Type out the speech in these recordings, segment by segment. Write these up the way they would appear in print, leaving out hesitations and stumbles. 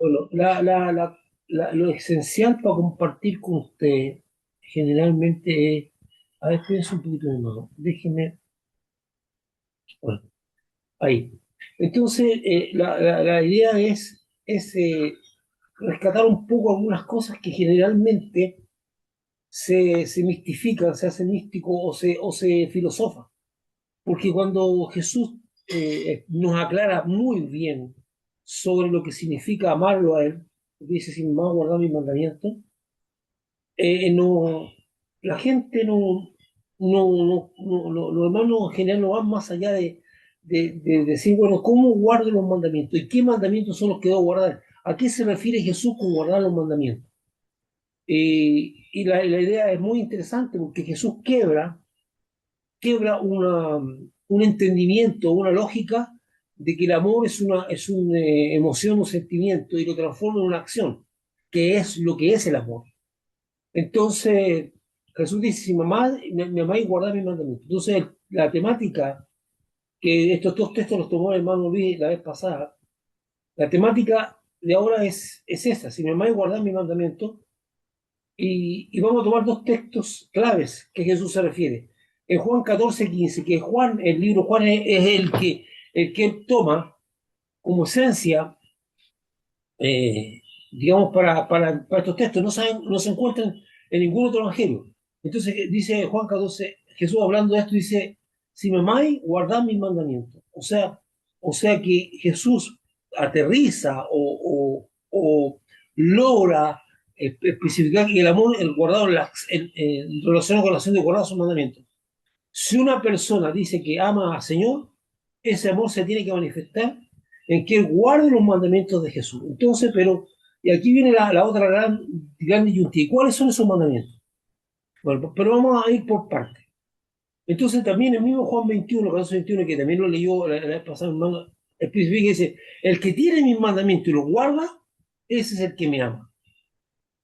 Bueno, lo esencial para compartir con usted generalmente es, a ver, pienso un poquito de nuevo, déjeme, bueno, ahí. Entonces, la idea es rescatar un poco algunas cosas que generalmente se mistifican, se hace místico o se filosofa. Porque cuando Jesús nos aclara muy bien sobre lo que significa amarlo a Él, dice, si me va a guardar mis mandamientos, no, la gente los hermanos en general no van más allá de decir, bueno, ¿cómo guardo los mandamientos? ¿Y qué mandamientos son los que debo guardar? ¿A qué se refiere Jesús con guardar los mandamientos? Y la idea es muy interesante porque Jesús quiebra un entendimiento, una lógica de que el amor es una emoción, un sentimiento y lo transforma en una acción, que es lo que es el amor. Entonces, Jesús dice, si mamá, mi mamá y guardar mi mandamiento. Entonces, la temática, que estos dos textos los tomó el hermano Luis la vez pasada, la temática de ahora es esa, si mi mamá y guardar mi mandamiento, y vamos a tomar dos textos claves que Jesús se refiere. En Juan 14:15, que Juan, el libro Juan es el que él toma como esencia, digamos, para estos textos, no se encuentran en ningún otro evangelio. Entonces dice Juan 14, Jesús hablando de esto dice, si me amáis, guardad mis mandamientos. O sea que Jesús aterriza o logra especificar que el amor, el guardado, en relación con la acción de guardar sus mandamientos. Si una persona dice que ama al Señor, ese amor se tiene que manifestar en que él guarde los mandamientos de Jesús. Entonces, y aquí viene la otra gran disyuntiva. ¿Cuáles son esos mandamientos? Bueno, pero vamos a ir por partes. Entonces, también el mismo Juan 21, caso 21, que también lo leyó la vez pasada, hermano, especifica y dice: el que tiene mis mandamientos y los guarda, ese es el que me ama.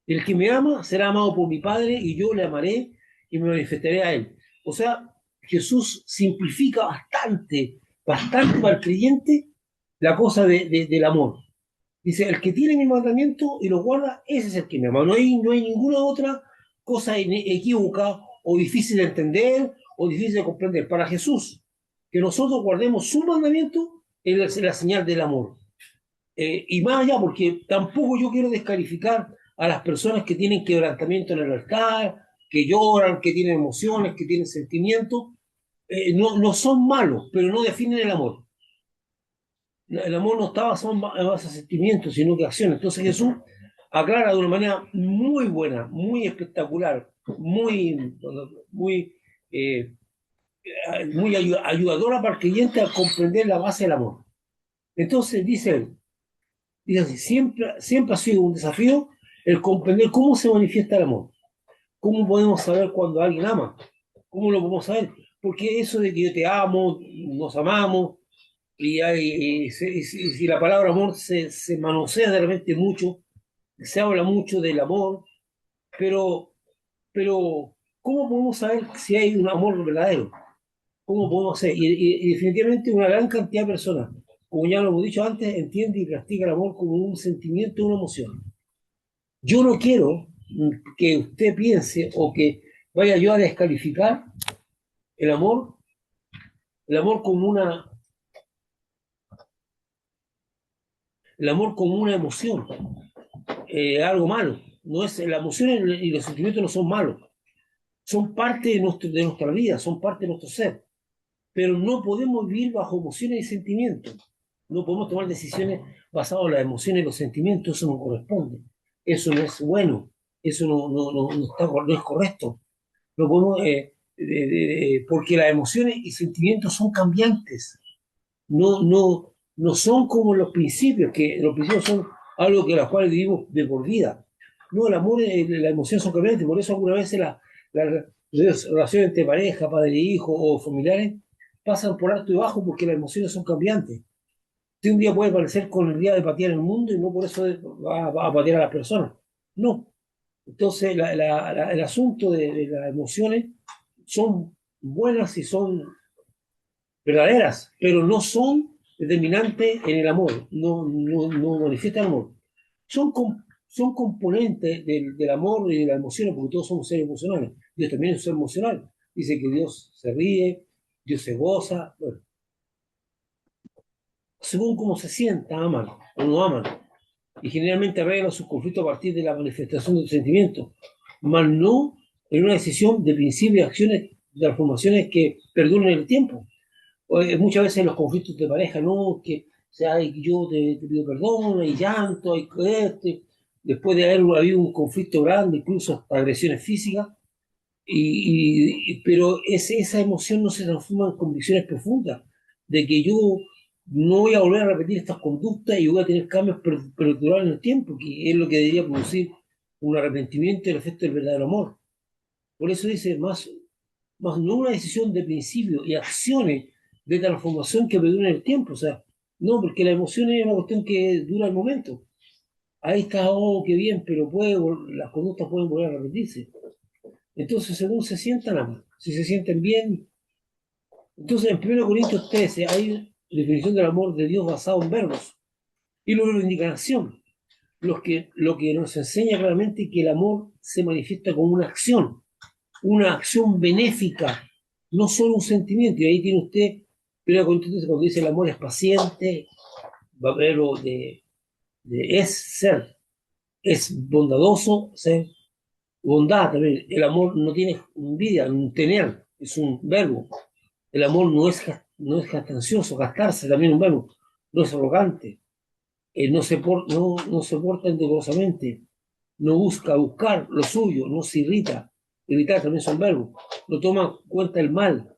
El que me ama será amado por mi Padre y yo le amaré y me manifestaré a él. O sea, Jesús simplifica bastante para el creyente la cosa del amor. Dice, el que tiene mi mandamiento y lo guarda, ese es el que me ama. No hay ninguna otra cosa equívoca o difícil de entender o difícil de comprender. Para Jesús, que nosotros guardemos su mandamiento es la señal del amor. Y más allá, porque tampoco yo quiero descalificar a las personas que tienen quebrantamiento en el altar, que lloran, que tienen emociones, que tienen sentimientos. No son malos, pero no definen el amor. El amor no está basado en base a sentimientos, sino que acciones. Entonces Jesús aclara de una manera muy buena, muy espectacular, muy, eh, muy ayudadora para el creyente a comprender la base del amor. Entonces dice él, dice así, siempre ha sido un desafío el comprender cómo se manifiesta el amor. ¿Cómo podemos saber cuando alguien ama? ¿Cómo lo podemos saber? Porque eso de que yo te amo, nos amamos, y si la palabra amor se manosea de repente mucho, se habla mucho del amor, pero, pero ¿cómo podemos saber si hay un amor verdadero? ¿Cómo podemos hacer? Y definitivamente una gran cantidad de personas, como ya lo hemos dicho antes, entiende y practica el amor como un sentimiento, una emoción. Yo no quiero que usted piense o que vaya yo a descalificar el amor, el amor como una, el amor como una emoción, algo malo. No es, la emoción y los sentimientos no son malos, son parte de nuestra vida, son parte de nuestro ser, pero no podemos vivir bajo emociones y sentimientos. No podemos tomar decisiones basadas en las emociones y los sentimientos, eso no corresponde, eso no es bueno, eso no es correcto. No podemos, porque las emociones y sentimientos son cambiantes, no son como los principios, que los principios son algo que las cuales vivimos de por vida. No, el amor y la emoción son cambiantes, por eso algunas veces las relaciones entre pareja, padre e hijo o familiares pasan por alto y bajo porque las emociones son cambiantes. Usted un día puede parecer con el día de patear el mundo y no por eso va a patear a las personas. No. Entonces, el asunto de las emociones son buenas y son verdaderas, pero no son determinantes en el amor, no manifiestan amor. son componentes del amor y de las emociones, porque todos somos seres emocionales. Dios también es un ser emocional. Dice que Dios se ríe, Dios se goza. Bueno, según cómo se sienta, aman o no aman. Y generalmente arreglan sus conflictos a partir de la manifestación de los sentimientos, más no en una decisión de principios y acciones, de transformaciones que perduren en el tiempo. Muchas veces los conflictos de pareja, ¿no? Que o sea, yo te pido perdón, hay llanto, hay este, después de haber habido un conflicto grande, incluso hasta agresiones físicas, pero esa emoción no se transforma en convicciones profundas de que yo no voy a volver a repetir estas conductas y voy a tener cambios perdurales en el tiempo, que es lo que debería producir un arrepentimiento y el efecto del verdadero amor. Por eso dice, más no una decisión de principio y acciones de transformación que perduren en el tiempo. O sea, no, porque la emoción es una cuestión que dura el momento. Ahí está, oh, qué bien, pero las conductas pueden volver a repetirse. Entonces, según se sientan, aman. Si se sienten bien. Entonces, en 1 Corintios 13 hay definición del amor de Dios basado en verbos. Y luego la indicación. Lo que nos enseña claramente que el amor se manifiesta como una acción benéfica, no solo un sentimiento. Y ahí tiene usted, 1 Corintios 13, cuando dice el amor es paciente, pero es ser, es bondadoso, ser bondad también. El amor no tiene envidia, un tener, es un verbo. El amor no es jactancioso, gastarse también un verbo. No es arrogante, no se porta indecorosamente, no busca buscar lo suyo, no se irrita. Irritar también son verbos. No toma cuenta el mal.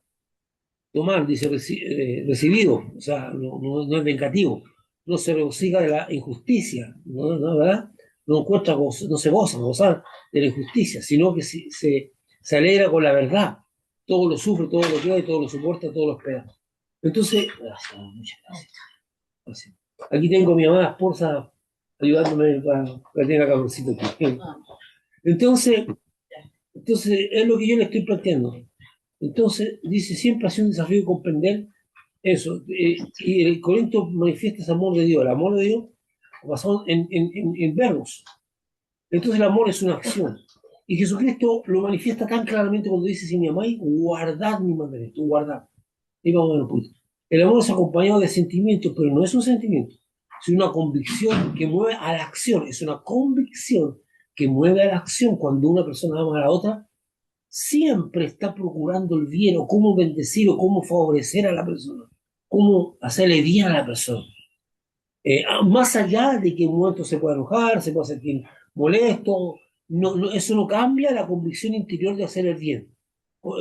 Tomar, dice recibido, o sea, no es vengativo. No se regocija de la injusticia, ¿no? ¿Verdad? No encuentra no se goza, gozar de la injusticia, sino que se alegra con la verdad. Todo lo sufre, todo lo cree, todo lo soporta, todo lo espera. Entonces, gracias, muchas gracias. Gracias. Aquí tengo a mi amada esposa ayudándome para que tenga calorcito aquí. Entonces, entonces, es lo que yo le estoy planteando. Entonces, dice, siempre ha sido un desafío comprender eso. Y el Corinto manifiesta ese amor de Dios, el amor de Dios basado en verbos. Entonces, el amor es una acción. Y Jesucristo lo manifiesta tan claramente cuando dice, si me amáis, guardad mi mandamiento, guardad. Y vamos a ver un punto. El amor es acompañado de sentimientos, pero no es un sentimiento, es una convicción que mueve a la acción, es una convicción que mueve a la acción. Cuando una persona ama a la otra, siempre está procurando el bien, o cómo bendecir, o cómo favorecer a la persona, cómo hacerle bien a la persona. Más allá de que en un momento se pueda enojar, se pueda sentir molesto, eso no cambia la convicción interior de hacer el bien.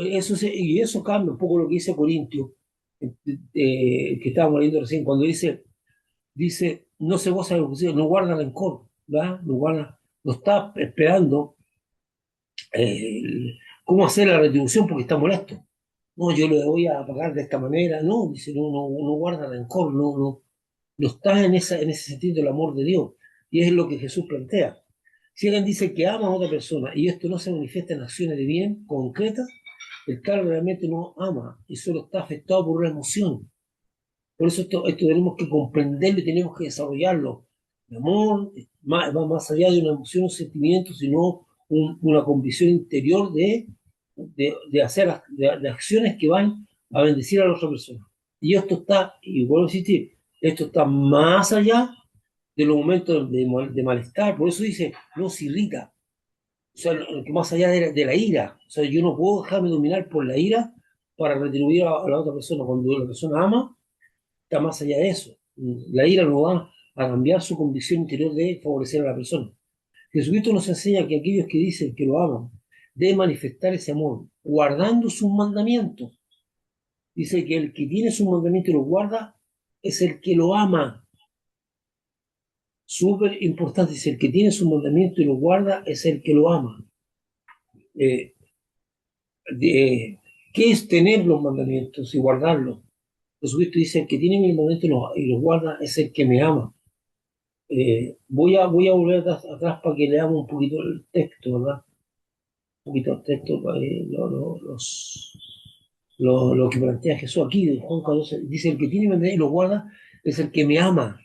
Y eso cambia un poco lo que dice Corintio, que estábamos leyendo recién, cuando dice no se goza de lo que no guarda rencor, ¿verdad? No está esperando cómo hacer la retribución porque está molesto. No, yo le voy a pagar de esta manera. No, dice, no guarda rencor, no está en ese sentido del amor de Dios. Y es lo que Jesús plantea. Si alguien dice que ama a otra persona y esto no se manifiesta en acciones de bien concretas, el tal realmente no ama y solo está afectado por una emoción. Por eso esto tenemos que comprenderlo y tenemos que desarrollarlo. El amor va más allá de una emoción o sentimiento, sino una convicción interior de hacer de acciones que van a bendecir a la otra persona. Y esto está, y vuelvo a insistir, esto está más allá de los momentos de malestar. Por eso dice, no se irrita. O sea, que más allá de la ira. O sea, yo no puedo dejarme dominar por la ira para retribuir a la otra persona. Cuando la persona ama, está más allá de eso. La ira no va a cambiar su convicción interior de favorecer a la persona. Jesucristo nos enseña que aquellos que dicen que lo aman deben manifestar ese amor, guardando sus mandamientos. Dice que el que tiene sus mandamientos y los guarda es el que lo ama. Súper importante, dice, el que tiene sus mandamientos y los guarda es el que lo ama. Eh, ¿Qué es tener los mandamientos y guardarlos? Jesucristo dice, el que tiene mis mandamientos y los guarda es el que me ama. Voy a volver atrás para que leamos un poquito el texto, ¿verdad? Un poquito el texto, lo que plantea Jesús aquí, de Juan 14, dice, el que tiene mandamientos y los guarda es el que me ama.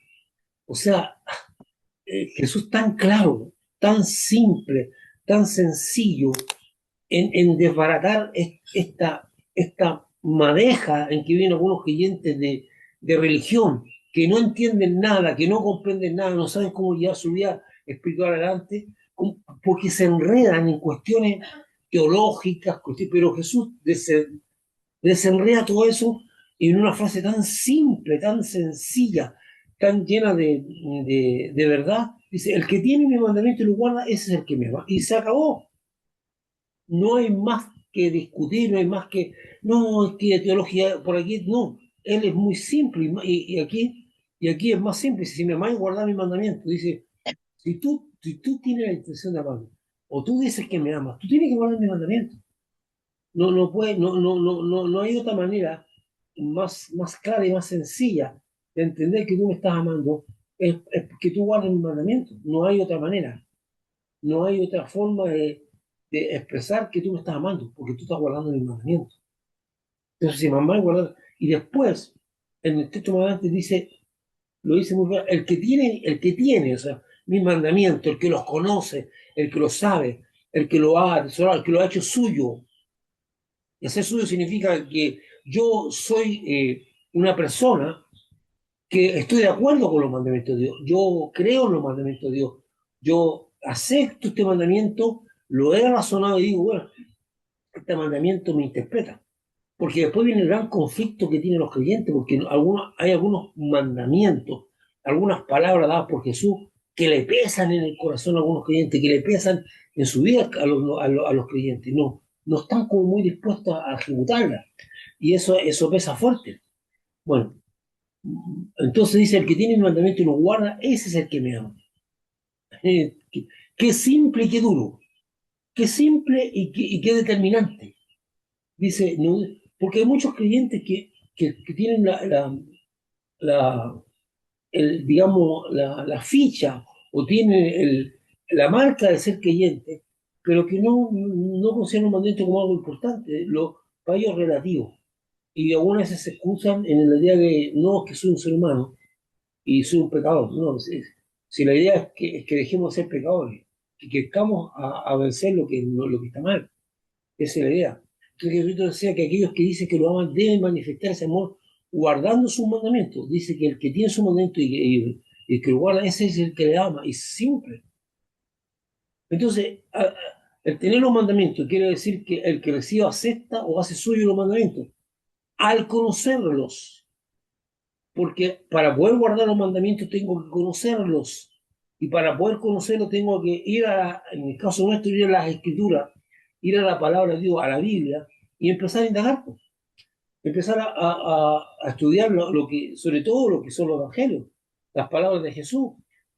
O sea, Jesús tan claro, tan simple, tan sencillo en desbaratar esta madeja en que vienen algunos creyentes de religión, que no entienden nada, que no comprenden nada, no saben cómo llevar su vida espiritual adelante, porque se enredan en cuestiones teológicas, pero Jesús desenreda todo eso en una frase tan simple, tan sencilla, tan llena de verdad. Dice, el que tiene mi mandamiento y lo guarda, ese es el que me ama. Y se acabó. No hay más que discutir, no hay más que, no, es que teología por aquí, no. Él es muy simple y aquí es más simple. Si me amáis, guardar mi mandamiento. Dice, si tú tienes la intención de amarme, o tú dices que me amas, tú tienes que guardar mi mandamiento. No puede, no hay otra manera más clara y más sencilla de entender que tú me estás amando, es que tú guardes mi mandamiento. No hay otra manera. No hay otra forma de expresar que tú me estás amando, porque tú estás guardando mis mandamientos. Entonces, si mamá guardar, y después, en el texto más adelante dice, lo dice muy claro, o sea, mis mandamientos, el que los conoce, el que los sabe, el que lo ha atesorado, el que lo ha hecho suyo. Y hacer suyo significa que yo soy una persona que estoy de acuerdo con los mandamientos de Dios. Yo creo en los mandamientos de Dios. Yo acepto este mandamiento, lo he razonado y digo, bueno, este mandamiento me interpreta. Porque después viene el gran conflicto que tienen los creyentes, porque hay algunos mandamientos, algunas palabras dadas por Jesús que le pesan en el corazón a algunos creyentes, que le pesan en su vida a los creyentes. No están como muy dispuestos a ejecutarlas. Y eso pesa fuerte. Bueno, entonces dice, el que tiene mi mandamiento y lo guarda, ese es el que me ama. Qué simple y qué duro. Qué simple y qué determinante. Dice, no, porque hay muchos creyentes que tienen la, digamos, la ficha o tienen la marca de ser creyente, pero que no consideran un mandamiento como algo importante, para ellos es relativo. Y algunas veces se excusan en la idea de, no, es que soy un ser humano y soy un pecador. No, si la idea es que dejemos de ser pecadores, que queramos a vencer lo que está mal. Esa es la idea. Entonces Jesucristo decía que aquellos que dicen que lo aman deben manifestar ese amor guardando sus mandamientos. Dice que el que tiene su mandamiento y el que lo guarda, ese es el que le ama. Y simple. Entonces, el tener los mandamientos quiere decir que el que recibe acepta o hace suyo los mandamientos. Al conocerlos, porque para poder guardar los mandamientos tengo que conocerlos. Y para poder conocerlos tengo que en el caso nuestro, ir a las escrituras, ir a la palabra de Dios, a la Biblia, y empezar a indagar, pues. Empezar a estudiar sobre todo lo que son los evangelios, las palabras de Jesús.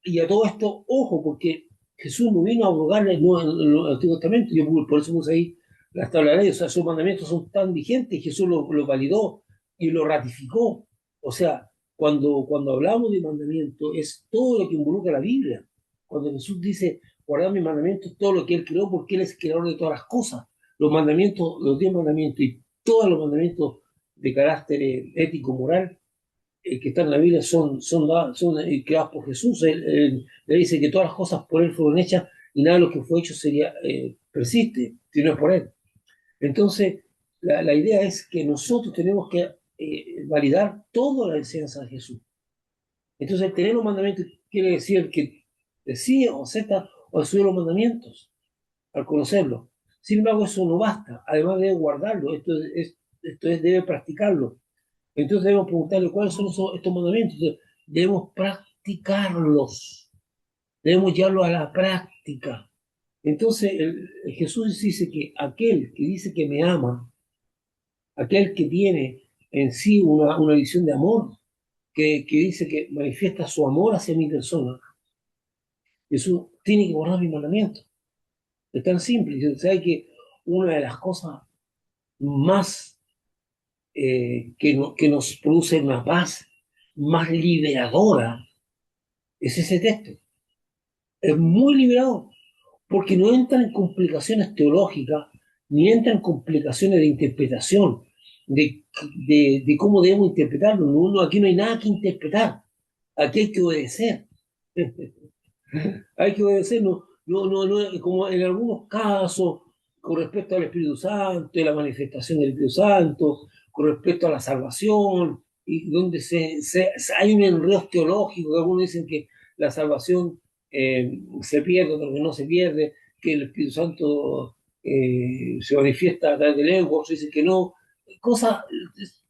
Y a todo esto, ojo, porque Jesús no vino a abrogar el Antiguo Testamento. Yo por eso puse ahí las tablas de ley. O sea, sus mandamientos son tan vigentes y Jesús lo validó y lo ratificó. O sea, cuando hablamos de mandamiento, es todo lo que involucra la Biblia. Cuando Jesús dice, guardad mis mandamientos, todo lo que Él creó, porque Él es creador de todas las cosas. Los mandamientos, los 10 mandamientos y todos los mandamientos de carácter ético, moral, que están en la Biblia son creados por Jesús. Él le dice que todas las cosas por Él fueron hechas y nada de lo que fue hecho persiste, si no es por Él. Entonces, la idea es que nosotros tenemos que validar toda la enseñanza de Jesús. Entonces, el tener los mandamientos quiere decir que decide o acepta o asume los mandamientos al conocerlos. Sin embargo, eso no basta. Además, debe guardarlo. Esto es, debe practicarlo. Entonces debemos preguntarle cuáles son estos mandamientos. Entonces, debemos practicarlos, debemos llevarlos a la práctica. Entonces Jesús dice que aquel que dice que me ama, aquel que tiene en sí una visión de amor, que dice que manifiesta su amor hacia mi persona, Jesús tiene que guardar mis mandamientos. Es tan simple. ¿Sabe que una de las cosas más que nos produce una paz más liberadora es ese texto? Es muy liberador, porque no entra en complicaciones teológicas, ni entra en complicaciones de interpretación, de, de cómo debemos interpretarlo. Aquí no hay nada que interpretar, aquí hay que obedecer. Hay que obedecer, como en algunos casos, con respecto al Espíritu Santo y la manifestación del Espíritu Santo, con respecto a la salvación, y donde hay un enredo teológico, que algunos dicen que la salvación se pierde, otros que no se pierde, que el Espíritu Santo se manifiesta a través del ego, otros dicen que no, cosas,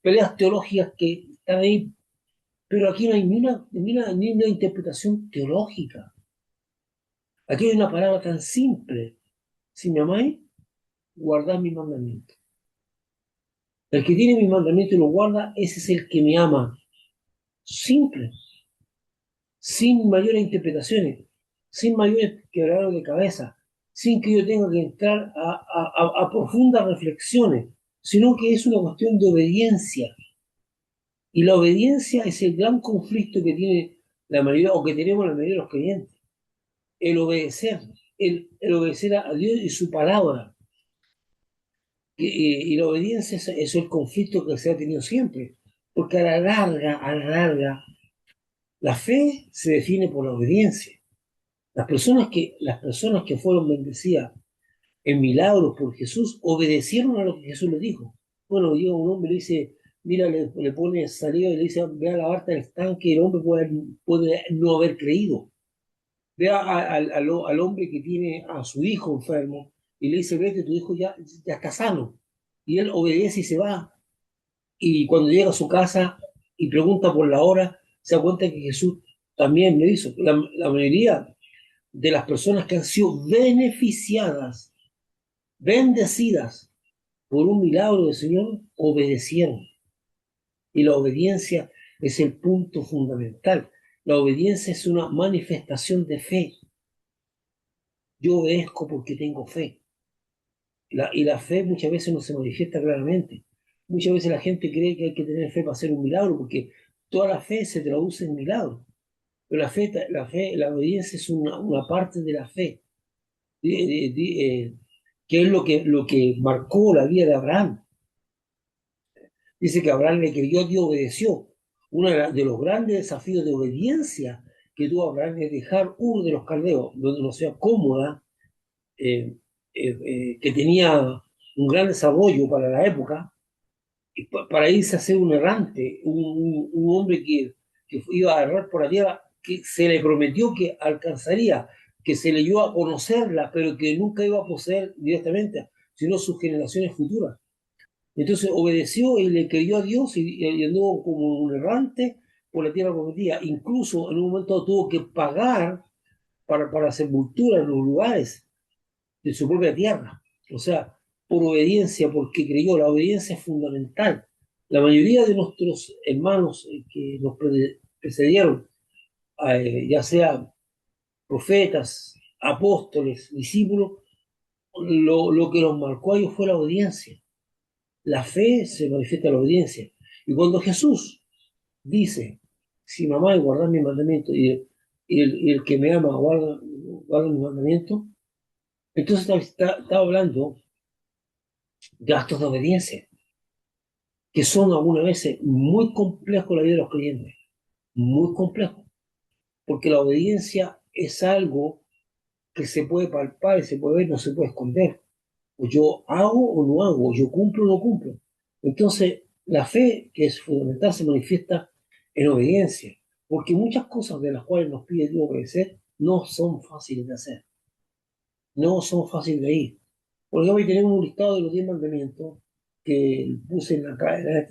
peleas teológicas que están ahí, pero aquí no hay ni una interpretación teológica. Aquí hay una palabra tan simple. Si me amáis, guardad mis mandamientos. El que tiene mis mandamientos y los guarda, ese es el que me ama. Simple, sin mayores interpretaciones, sin mayores quebraderos de cabeza, sin que yo tenga que entrar a profundas reflexiones, sino que es una cuestión de obediencia. Y la obediencia es el gran conflicto que tiene la mayoría, o que tenemos la mayoría de los creyentes. El obedecer, el obedecer a Dios y su palabra. Y la obediencia es el conflicto que se ha tenido siempre, porque a la larga, la fe se define por la obediencia. Las personas que fueron bendecidas en milagros por Jesús obedecieron a lo que Jesús les dijo. Bueno, llega un hombre y le dice, mira, le pone saliva y le dice, ve a lavarte al estanque, y el hombre puede no haber creído. Ve al hombre que tiene a su hijo enfermo y le dice, vete, tu hijo ya está sano. Y él obedece y se va. Y cuando llega a su casa y pregunta por la hora, se da cuenta que Jesús también le hizo. La mayoría de las personas que han sido beneficiadas, bendecidas por un milagro del Señor, obedecieron. Y la obediencia es el punto fundamental. La obediencia es una manifestación de fe. Yo obedezco porque tengo fe. Y la fe muchas veces no se manifiesta claramente. Muchas veces la gente cree que hay que tener fe para hacer un milagro, porque toda la fe se traduce en milagro. Pero la obediencia es una parte de la fe, que es lo que marcó la vida de Abraham. Dice que Abraham le creyó, Dios obedeció. Uno de los grandes desafíos de obediencia que tuvo Abraham es dejar Ur de los Caldeos, donde no sea cómoda, que tenía un gran desarrollo para la época, para irse a ser un errante, un hombre que iba a errar por la tierra, que se le prometió que alcanzaría, que se le dio a conocerla, pero que nunca iba a poseer directamente, sino sus generaciones futuras. Entonces obedeció y le creyó a Dios y anduvo como un errante por la tierra prometida. Incluso en un momento tuvo que pagar para sepultura en los lugares de su propia tierra. O sea, por obediencia, porque creyó. La obediencia es fundamental. La mayoría de nuestros hermanos que nos precedieron, ya sea profetas, apóstoles, discípulos, lo que los marcó a ellos fue la obediencia. La fe se manifiesta en la obediencia. Y cuando Jesús dice, si mamá y guardar mi mandamiento, y el que me ama guarda mi mandamiento, entonces está hablando de actos de obediencia, que son algunas veces muy complejos en la vida de los creyentes, muy complejos, porque la obediencia es algo que se puede palpar y se puede ver, no se puede esconder. O yo hago o no hago, o yo cumplo o no cumplo. Entonces, la fe, que es fundamental, se manifiesta en obediencia, porque muchas cosas de las cuales nos pide Dios obedecer no son fáciles de hacer, no son fáciles de ir. Por ejemplo, hoy tenemos un listado de los 10 mandamientos que puse en la cadena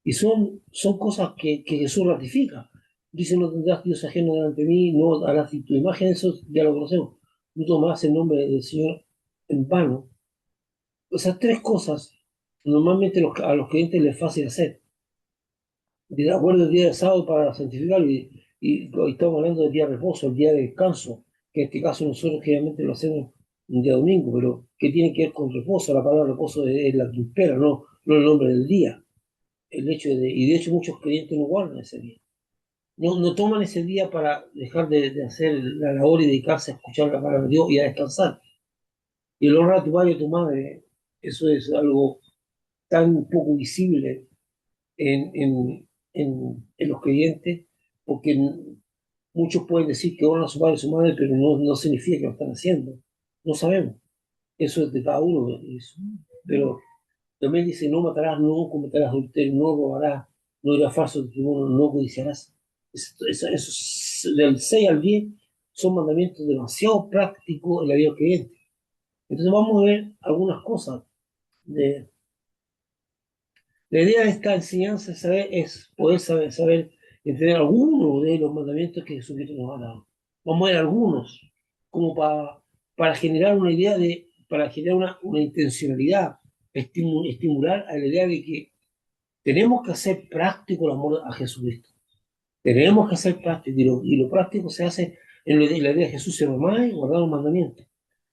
y son cosas que Jesús ratifica. Dice, no tendrás Dios ajeno delante de mí, no harás tu imagen, eso ya lo conocemos. No tomarás el nombre del Señor en vano. Esas tres cosas normalmente a los clientes les es fácil hacer. De acuerdo el día de sábado para santificarlo y hoy estamos hablando del día de reposo, el día de descanso, que en este caso nosotros generalmente lo hacemos un día domingo, pero que tiene que ver con reposo. La palabra reposo es la que impera, no el nombre del día. Y de hecho muchos clientes no guardan ese día. No toman ese día para dejar de hacer la labor y dedicarse a escuchar la palabra de Dios y a descansar. Y el honrar a tu padre y a tu madre, eso es algo tan poco visible en los creyentes, porque Muchos pueden decir que honran a su padre y a su madre, pero no significa que lo están haciendo. No sabemos. Eso es de cada uno. Pero también dice, no matarás, no cometerás adulterio, no robarás, no dirás falso testimonio, no codiciarás. Del 6 al 10 son mandamientos demasiado prácticos en la vida creyente. Entonces vamos a ver algunas cosas. De, la idea de esta enseñanza es poder saber entender algunos de los mandamientos que Jesucristo nos ha dado. Vamos a ver algunos, como para generar una idea para generar una intencionalidad, estimular a la idea de que tenemos que hacer práctico el amor a Jesucristo. Tenemos que hacer práctico, y lo práctico se hace en la idea de Jesús se mamá y guardar los mandamientos.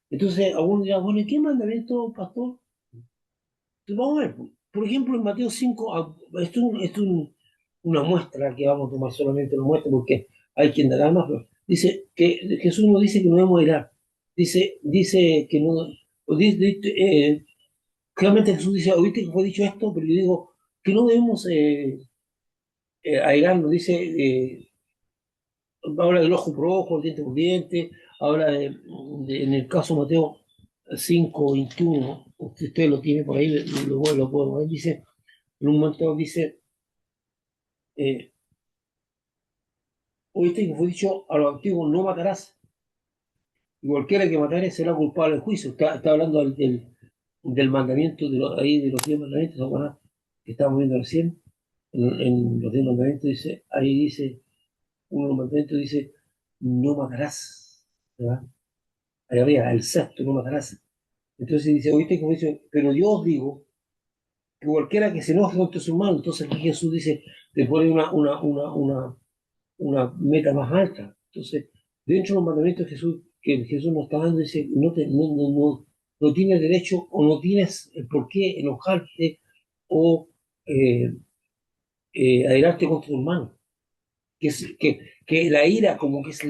Entonces, algunos dirán, bueno, ¿y qué mandamiento, pastor? Entonces, vamos a ver, por ejemplo, en Mateo 5, esto es una muestra que vamos a tomar solamente una muestra porque hay quien dará más, pero dice que Jesús nos dice que no debemos irar. Dice que no, claramente Jesús dice, oíste que fue dicho esto, pero yo digo que no debemos airarnos, dice, habla del ojo por ojo, el diente por diente, habla en el caso de Mateo 5:21, usted lo tiene por ahí, lo puedo ver, dice, en un momento dice, eh, oíste que fue dicho a los antiguos, no matarás, y cualquiera que matare será culpable del juicio. Está hablando del mandamiento, ahí de los 10 mandamientos, ¿se acuerdan? Que estábamos viendo recién, en los 10 mandamientos dice, ahí dice, uno de los mandamientos dice, no matarás, ¿verdad? Ahí habría el sexto, no matarás. Entonces dice, oíste como dice, pero yo os digo que cualquiera que se enoje contra su hermano, entonces aquí Jesús dice, te pone una meta más alta. Entonces, dentro de los mandamientos que Jesús nos está dando, dice, no tienes derecho o no tienes el por qué enojarte o eh, airarte contra tu hermano. Que la ira como que es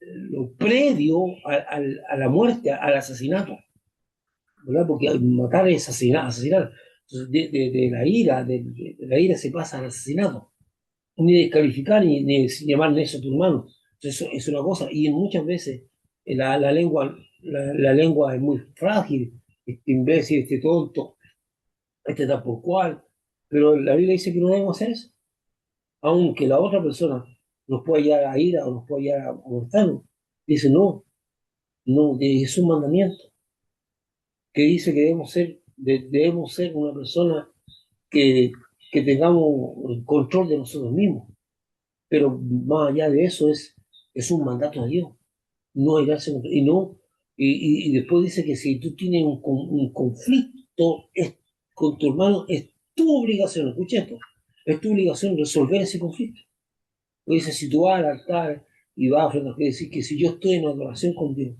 lo previo a la muerte, al asesinato. ¿Verdad? Porque matar es asesinar. Entonces, de la ira se pasa al asesinato. Ni descalificar ni llamar eso a tu hermano. Entonces, eso es una cosa. Y muchas veces la lengua es muy frágil. Este imbécil, este tonto, este tal por cual. Pero la Biblia dice que no debemos hacer eso. Aunque la otra persona nos pueda llegar a ira o nos pueda llegar a molestarnos. Dice, no, no, es un mandamiento que dice que debemos ser una persona que, que tengamos control de nosotros mismos. Pero más allá de eso es un mandato de Dios. No airarse y no, y después dice que si tú tienes un conflicto con tu hermano, es tu obligación, escucha esto, es tu obligación resolver ese conflicto. O dice, si tú vas al altar y vas a ofrendar, quiere decir que si yo estoy en adoración con Dios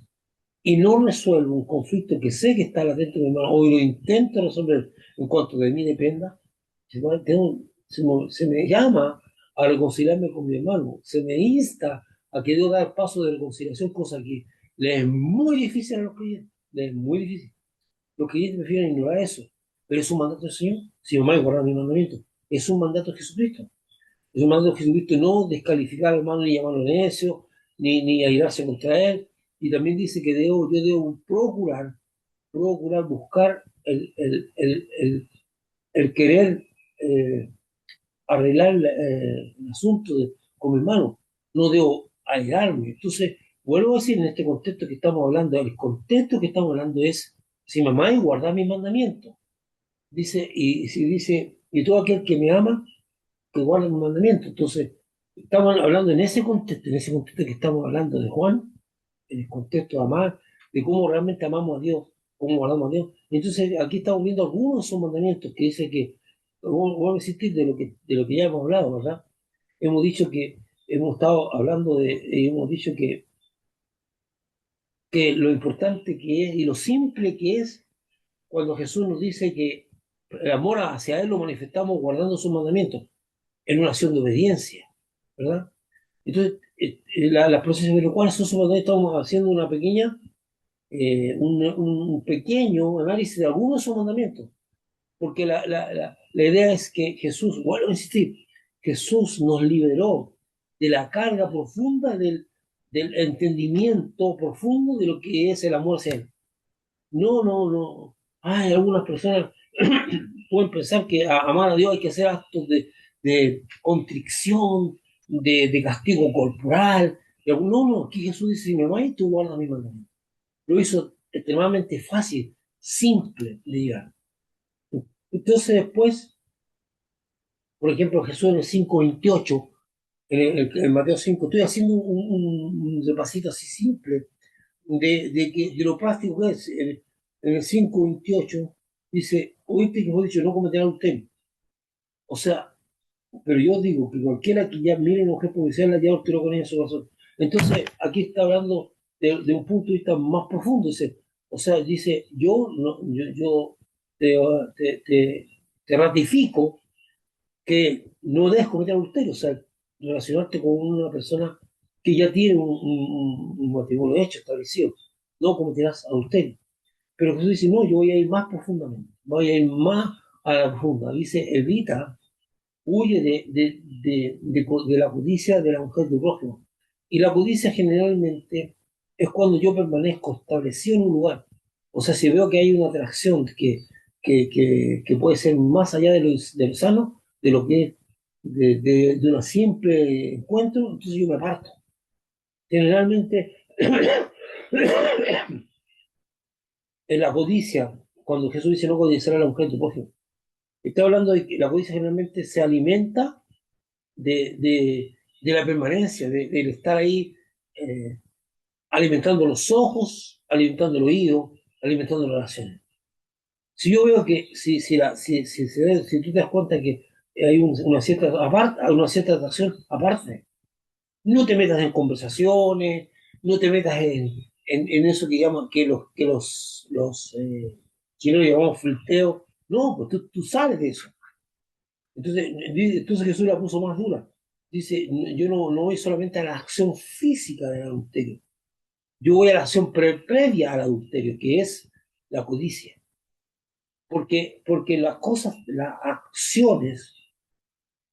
y no resuelvo un conflicto que sé que está latente en mi hermano, o lo intento resolver en cuanto de mí dependa, se me llama a reconciliarme con mi hermano, se me insta a que debo dar paso de reconciliación, cosa que le es muy difícil a los creyentes, le es muy difícil. Los creyentes prefieren ignorar eso, pero es un mandato del Señor, si no me guardar mi mandamiento, es un mandato de Jesucristo. Es un mandato de Jesucristo no descalificar al hermano ni llamarlo necio, ni airarse contra él. Y también dice que yo debo procurar buscar el querer arreglar el asunto con mi hermano. No debo airarme. Entonces, vuelvo a decir en este contexto que estamos hablando, el contexto que estamos hablando es, si mamá y guardar mis mandamientos. Y todo aquel que me ama, que guarda mis mandamientos. Entonces, estamos hablando en ese contexto que estamos hablando de Juan, en el contexto de amar, de cómo realmente amamos a Dios, cómo guardamos a Dios. Entonces, aquí estamos viendo algunos de esos mandamientos que dice que, vamos a insistir de lo que ya hemos hablado, ¿verdad? Hemos dicho que, hemos estado hablando hemos dicho que lo importante que es y lo simple que es cuando Jesús nos dice que el amor hacia Él lo manifestamos guardando sus mandamientos, en una acción de obediencia, ¿verdad? Entonces, las procesos de los cuales nosotros estamos haciendo un pequeño análisis de algunos de sus mandamientos, porque la idea es que Jesús, vuelvo a insistir, Jesús nos liberó de la carga profunda del entendimiento profundo de lo que es el amor hacia Él. No, no, no. Hay algunas personas pueden pensar que amar a Dios hay que hacer actos de contrición, de castigo corporal. No, no, aquí Jesús dice, si me amáis, tú guardas mi mandamiento. Lo hizo extremadamente fácil, simple de llegar. Entonces después, por ejemplo, Jesús en el 5:28, en Mateo 5, estoy haciendo un repasito así simple de lo práctico que es. En el 5:28 dice, oíste que hemos dicho, no cometerá adulterio. O sea, pero yo digo que cualquiera que ya mire una mujer policial ya adulteró con ella en su corazón. Entonces, aquí está hablando de un punto de vista más profundo. Dice, o sea, dice, yo, no, yo te, te ratifico que no debes cometer adulterio, o sea, relacionarte con una persona que ya tiene un matrimonio hecho, establecido, no cometerás adulterio. Pero Jesús dice, no, yo voy a ir más profundamente, voy a ir más a la profunda. Dice, evita, huye de la codicia de la mujer del prójimo. Y la codicia generalmente es cuando yo permanezco establecido en un lugar. O sea, si veo que hay una atracción que puede ser más allá de lo sano, de lo que es de un simple encuentro, entonces yo me aparto. Generalmente, en la codicia, cuando Jesús dice no codiciar a la mujer de tu prójimo, está hablando de que la codicia generalmente se alimenta de la permanencia, del estar ahí eh, alimentando los ojos, alimentando el oído, alimentando las relaciones. Si yo veo que, si tú te das cuenta que hay una cierta atracción aparte, no te metas en conversaciones, no te metas en eso que llaman los chilenos llamamos flirteo. No, pues tú sales de eso. Entonces Jesús la puso más dura. Dice, yo no voy solamente a la acción física del adulterio, yo voy a la acción previa al adulterio, que es la codicia. Porque las cosas, las acciones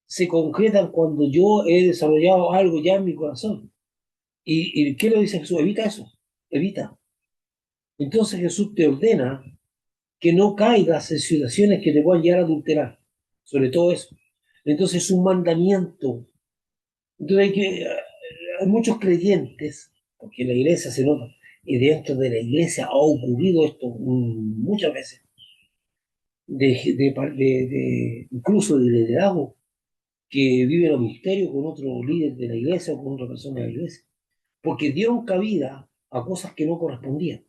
se concretan cuando yo he desarrollado algo ya en mi corazón. ¿Y qué le dice Jesús? Evita eso, evita. Entonces Jesús te ordena que no caigas en situaciones que te puedan llegar a adulterar, sobre todo eso. Entonces es un mandamiento. Entonces hay muchos creyentes, porque en la iglesia se nota, y dentro de la iglesia ha ocurrido esto muchas veces, incluso de liderazgo, que viven el misterio con otro líder de la iglesia o con otra persona de la iglesia, porque dieron cabida a cosas que no correspondían.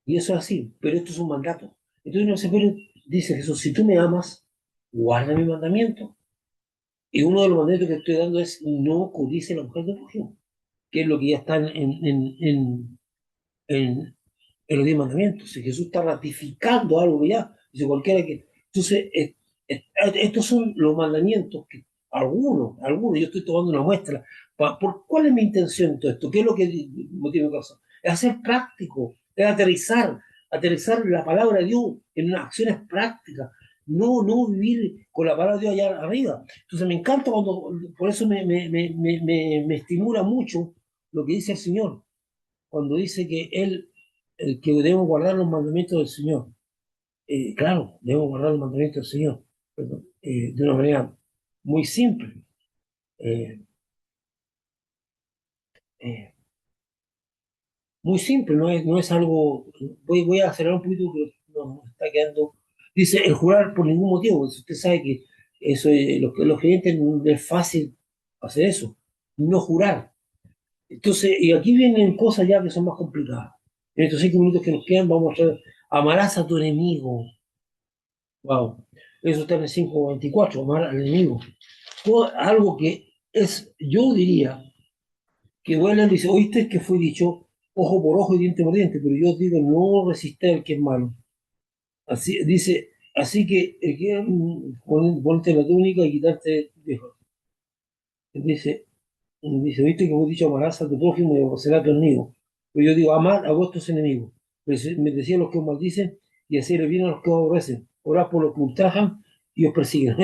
Y eso es así, pero esto es un mandato. Entonces, no se puede, dice Jesús, si tú me amas, guarda mi mandamiento. Y uno de los mandamientos que estoy dando es no codice la mujer de tu prójimo, que es lo que ya está en los 10 mandamientos. Si Jesús está ratificando algo que ya, dice cualquiera que. Entonces, estos son los mandamientos que algunos, yo estoy tomando una muestra. ¿Cuál es mi intención en todo esto? ¿Qué es lo que motiva mi corazón? Es hacer práctico, es aterrizar la palabra de Dios en unas acciones prácticas, no vivir con la palabra de Dios allá arriba. Entonces me encanta por eso me estimula mucho lo que dice el Señor, cuando dice que que debemos guardar los mandamientos del Señor. Claro, debemos guardar los mandamientos del Señor, pero, de una manera muy simple. eh, eh, Muy simple, no es algo. Voy a acelerar un poquito porque nos está quedando. Dice el jurar por ningún motivo. Usted sabe que eso, los creyentes no es fácil hacer eso, no jurar. Entonces, y aquí vienen cosas ya que son más complicadas. En estos 5 minutos que nos quedan, vamos a ver, amarás a tu enemigo. Wow. Eso está en el 5:24, amar al enemigo. Algo que es, yo diría, que vuelan, dice, oíste que fue dicho ojo por ojo y diente por diente, pero yo digo, no resistir al que es malo. Así, dice, así que ponte la túnica y quitarte viejo. Dice, oíste que fue dicho, amarás a tu prójimo y aborrecerás a tu enemigo. Pero yo digo, amad a vuestros enemigos. Me decían los que os maldicen y hacer bien a los que os aborrecen. Orad por los que ultrajan y os persiguen.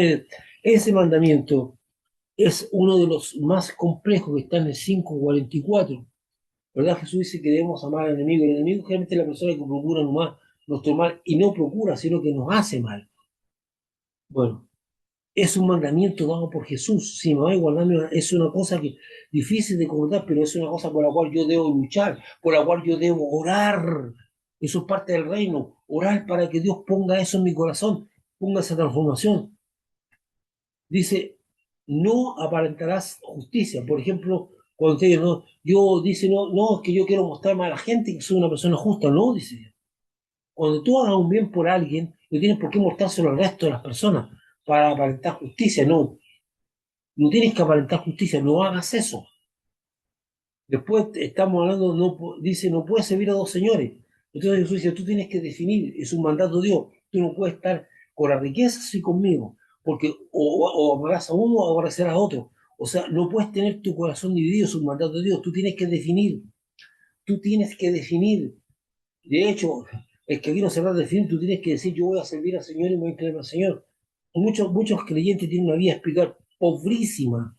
Ese mandamiento es uno de los más complejos que está en el 5:44. ¿Verdad? Jesús dice que debemos amar al enemigo. El enemigo generalmente es la persona que procura nomás nuestro mal y no procura, sino que nos hace mal. Bueno, es un mandamiento dado por Jesús. Si me va a igualarme, es una cosa que difícil de concretar, pero es una cosa por la cual yo debo luchar, por la cual yo debo orar. Eso es parte del reino. Orar para que Dios ponga eso en mi corazón, ponga esa transformación. Dice, no aparentarás justicia. Por ejemplo, cuando usted dice, no, yo dice, no, no, es que yo quiero mostrarme a la gente que soy una persona justa. No, dice. Cuando tú hagas un bien por alguien, no tienes por qué mostrárselo al resto de las personas para aparentar justicia. No, no tienes que aparentar justicia, no hagas eso. Después estamos hablando, no, dice, no puedes servir a dos señores. Entonces Jesús dice, tú tienes que definir, es un mandato de Dios. Tú no puedes estar con las riquezas y conmigo, porque o amarás a uno o aborrecerás a otro. O sea, no puedes tener tu corazón dividido, es un mandato de Dios. Tú tienes que definir, tú tienes que definir. De hecho, es que aquí no se va a definir, tú tienes que decir, yo voy a servir al Señor y me voy a entregar al Señor. Muchos creyentes tienen una vida espiritual pobrísima,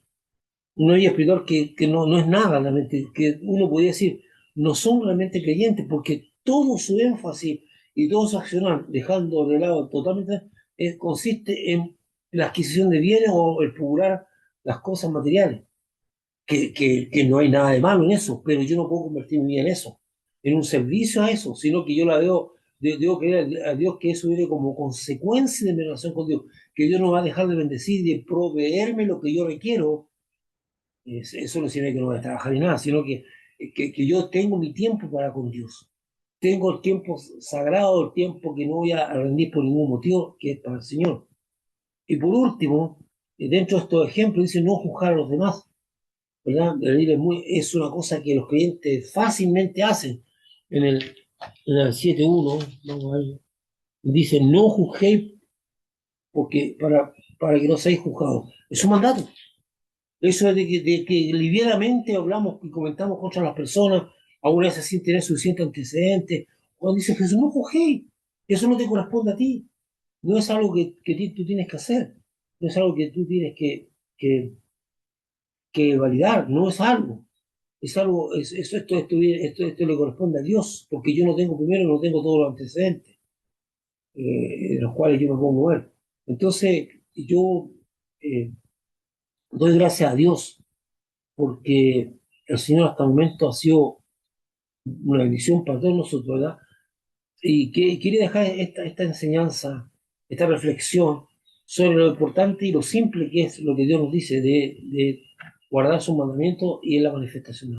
una vida espiritual que no, no es nada, realmente, que uno podría decir, no son realmente creyentes, porque todo su énfasis y todo su accionar, dejando de lado totalmente, consiste en la adquisición de bienes o el procurar las cosas materiales que no hay nada de malo en eso, pero yo no puedo convertir mi vida en eso, en un servicio a eso, sino que yo la veo, debo creer a Dios que eso viene como consecuencia de mi relación con Dios, que Dios no va a dejar de bendecir y de proveerme lo que yo requiero. Eso no significa que no voy a trabajar ni nada, sino que yo tengo mi tiempo para con Dios. Tengo el tiempo sagrado, el tiempo que no voy a rendir por ningún motivo, que es para el Señor. Y por último, dentro de estos ejemplos dice no juzgar a los demás. ¿Verdad? Es una cosa que los clientes fácilmente hacen. En el 7.1, vamos a ver, dice, no juzguéis porque, para que no seáis juzgados. Es un mandato. Eso de que livianamente hablamos y comentamos contra las personas, aún veces sin tener suficiente antecedente. Cuando dice Jesús, no juzguéis. Eso no te corresponde a ti. No es algo que tú tienes que hacer. No es algo que tú tienes que, que validar. No es algo. Es algo, esto le corresponde a Dios, porque yo no tengo primero, no tengo todos los antecedentes de los cuales yo me puedo mover. Entonces, yo eh, doy gracias a Dios porque el Señor hasta el momento ha sido una bendición para todos nosotros, ¿verdad? Y que quería dejar esta enseñanza, esta reflexión sobre lo importante y lo simple que es lo que Dios nos dice de guardar sus mandamientos y en la manifestación.